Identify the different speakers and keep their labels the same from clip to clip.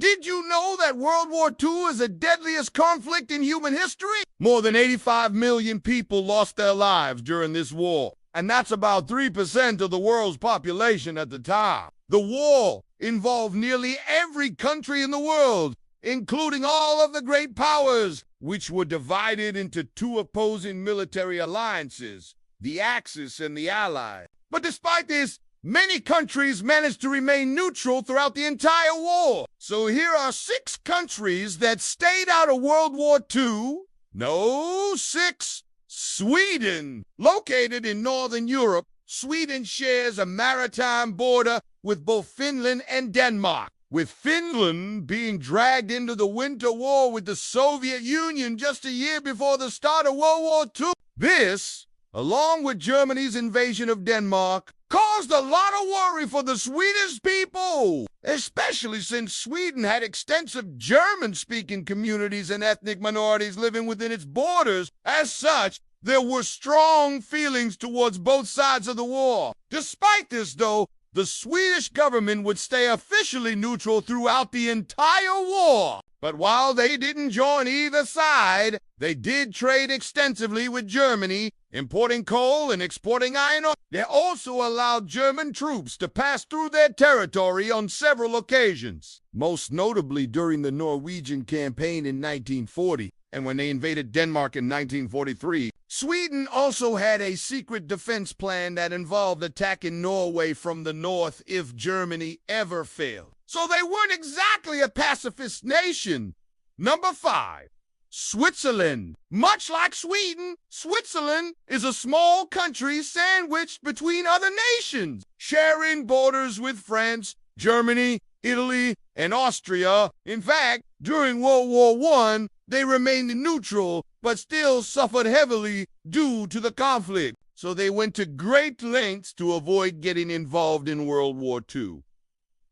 Speaker 1: Did you know that World War II is the deadliest conflict in human history? More than 85 million people lost their lives during this war, and that's about 3% of the world's population at the time. The war involved nearly every country in the world, including all of the great powers, which were divided into two opposing military alliances, the Axis and the Allies. But despite this, many countries managed to remain neutral throughout the entire war. So here are 6 countries that stayed out of World War II. No, 6. Sweden. Located in Northern Europe, Sweden shares a maritime border with both Finland and Denmark, with Finland being dragged into the Winter War with the Soviet Union just a year before the start of World War II. This, along with Germany's invasion of Denmark, caused a lot of worry for the Swedish people, especially since Sweden had extensive German-speaking communities and ethnic minorities living within its borders. As such, there were strong feelings towards both sides of the war. Despite this, though, the Swedish government would stay officially neutral throughout the entire war. But while they didn't join either side, they did trade extensively with Germany, importing coal and exporting iron ore. They also allowed German troops to pass through their territory on several occasions, most notably during the Norwegian campaign in 1940, and when they invaded Denmark in 1943. Sweden also had a secret defense plan that involved attacking Norway from the north if Germany ever failed. So they weren't exactly a pacifist nation. Number 5, Switzerland. Much like Sweden, Switzerland is a small country sandwiched between other nations, sharing borders with France, Germany, Italy, and Austria. In fact, during World War I, they remained neutral, but still suffered heavily due to the conflict. So they went to great lengths to avoid getting involved in World War II.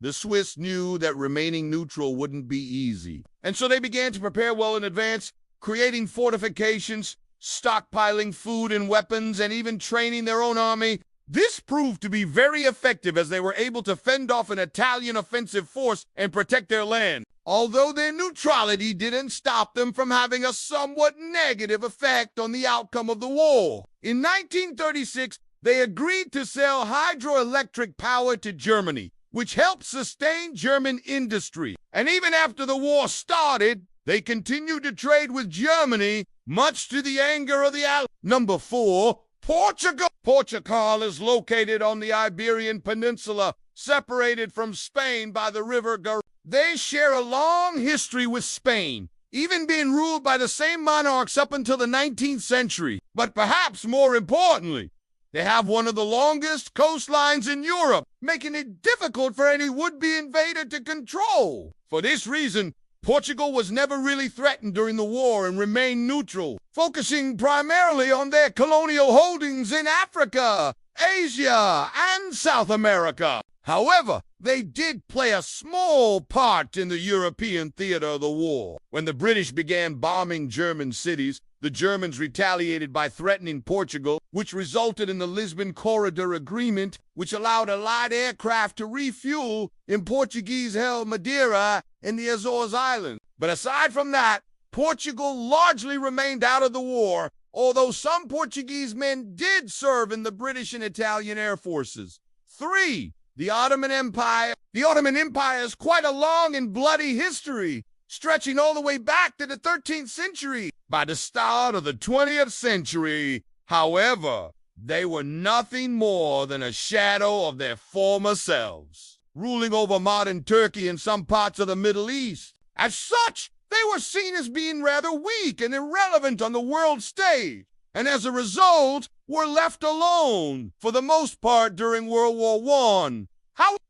Speaker 1: The Swiss knew that remaining neutral wouldn't be easy, and so they began to prepare well in advance, creating fortifications, stockpiling food and weapons, and even training their own army. This proved to be very effective as they were able to fend off an Italian offensive force and protect their land, although their neutrality didn't stop them from having a somewhat negative effect on the outcome of the war. In 1936, they agreed to sell hydroelectric power to Germany, which helped sustain German industry. And even after the war started, they continued to trade with Germany, much to the anger of the Allies. Number 4, Portugal. Portugal is located on the Iberian Peninsula, separated from Spain by the river Gar. They share a long history with Spain, even being ruled by the same monarchs up until the 19th century. But perhaps more importantly, they have one of the longest coastlines in Europe, making it difficult for any would-be invader to control. For this reason, Portugal was never really threatened during the war and remained neutral, focusing primarily on their colonial holdings in Africa, Asia, and South America. However, they did play a small part in the European theater of the war. When the British began bombing German cities, the Germans retaliated by threatening Portugal, which resulted in the Lisbon Corridor Agreement, which allowed Allied aircraft to refuel in Portuguese-held Madeira and the Azores Islands. But aside from that, Portugal largely remained out of the war, although some Portuguese men did serve in the British and Italian air forces. 3. The Ottoman Empire. The Ottoman Empire is quite a long and bloody history, stretching all the way back to the 13th century. By the start of the 20th century, however, they were nothing more than a shadow of their former selves, ruling over modern Turkey and some parts of the Middle East. As such, they were seen as being rather weak and irrelevant on the world stage, and as a result, were left alone for the most part during World War I.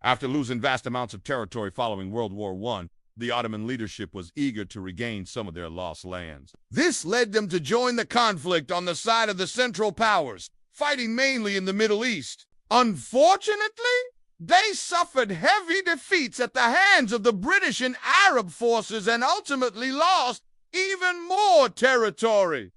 Speaker 1: After losing vast amounts of territory following World War I, the Ottoman leadership was eager to regain some of their lost lands. This led them to join the conflict on the side of the Central Powers, fighting mainly in the Middle East. Unfortunately, they suffered heavy defeats at the hands of the British and Arab forces and ultimately lost even more territory.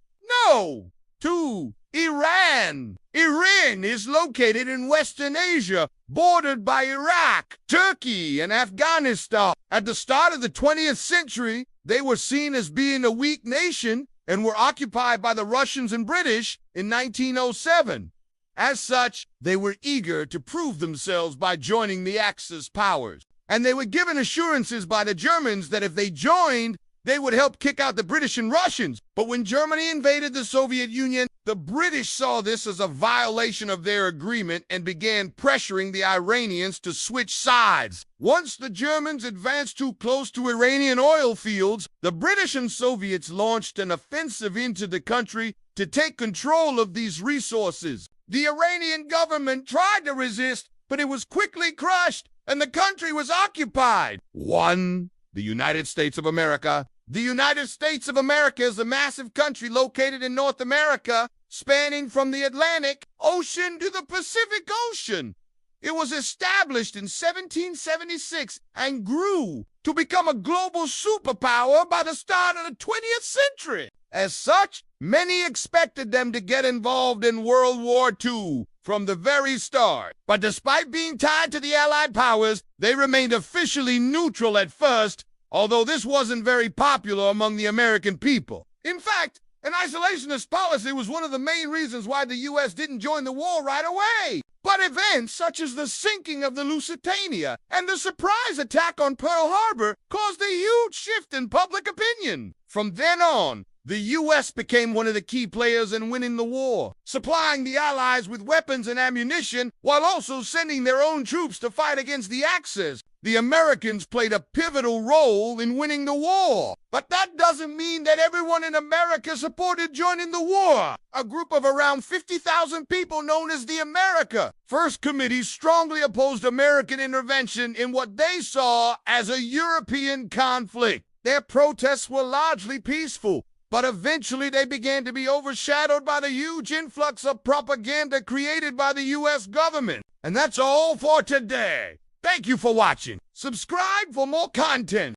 Speaker 1: No! 2. Iran. Iran is located in Western Asia, bordered by Iraq, Turkey, and Afghanistan. At the start of the 20th century, they were seen as being a weak nation and were occupied by the Russians and British in 1907. As such, they were eager to prove themselves by joining the Axis powers. And they were given assurances by the Germans that if they joined, they would help kick out the British and Russians. But when Germany invaded the Soviet Union, the British saw this as a violation of their agreement and began pressuring the Iranians to switch sides. Once the Germans advanced too close to Iranian oil fields, the British and Soviets launched an offensive into the country to take control of these resources. The Iranian government tried to resist, but it was quickly crushed, and the country was occupied. 1. The United States of America. The United States of America is a massive country located in North America, spanning from the Atlantic Ocean to the Pacific Ocean. It was established in 1776 and grew to become a global superpower by the start of the 20th century. As such, many expected them to get involved in World War II from the very start. But despite being tied to the Allied powers, they remained officially neutral at first, although this wasn't very popular among the American people. In fact, an isolationist policy was one of the main reasons why the U.S. didn't join the war right away. But events such as the sinking of the Lusitania and the surprise attack on Pearl Harbor caused a huge shift in public opinion. From then on, the U.S. became one of the key players in winning the war, supplying the Allies with weapons and ammunition while also sending their own troops to fight against the Axis. The Americans played a pivotal role in winning the war. But that doesn't mean that everyone in America supported joining the war. A group of around 50,000 people known as the America First Committee strongly opposed American intervention in what they saw as a European conflict. Their protests were largely peaceful, but eventually they began to be overshadowed by the huge influx of propaganda created by the U.S. government. And that's all for today. Thank you for watching. Subscribe for more content.